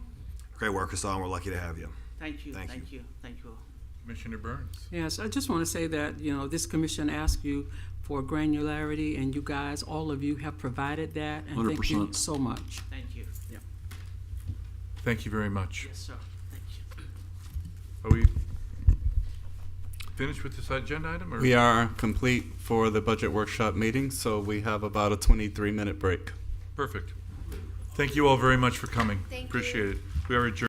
Great work, Hassan. We're lucky to have you. Thank you. Thank Thank you. Thank you. Commissioner Burns. Yes, I just want to say that, you know, this commission asked you for granularity, and you guys, all of you have provided that, and thank you 100%. so much. Thank you. Thank you very much. Yes, sir. Thank you. Are we finished with this agenda item? Or? We are complete for the budget workshop meeting, so we have about a 23-minute break. Perfect. Thank you all very much for coming. Thank you. Appreciate it. We are adjourned.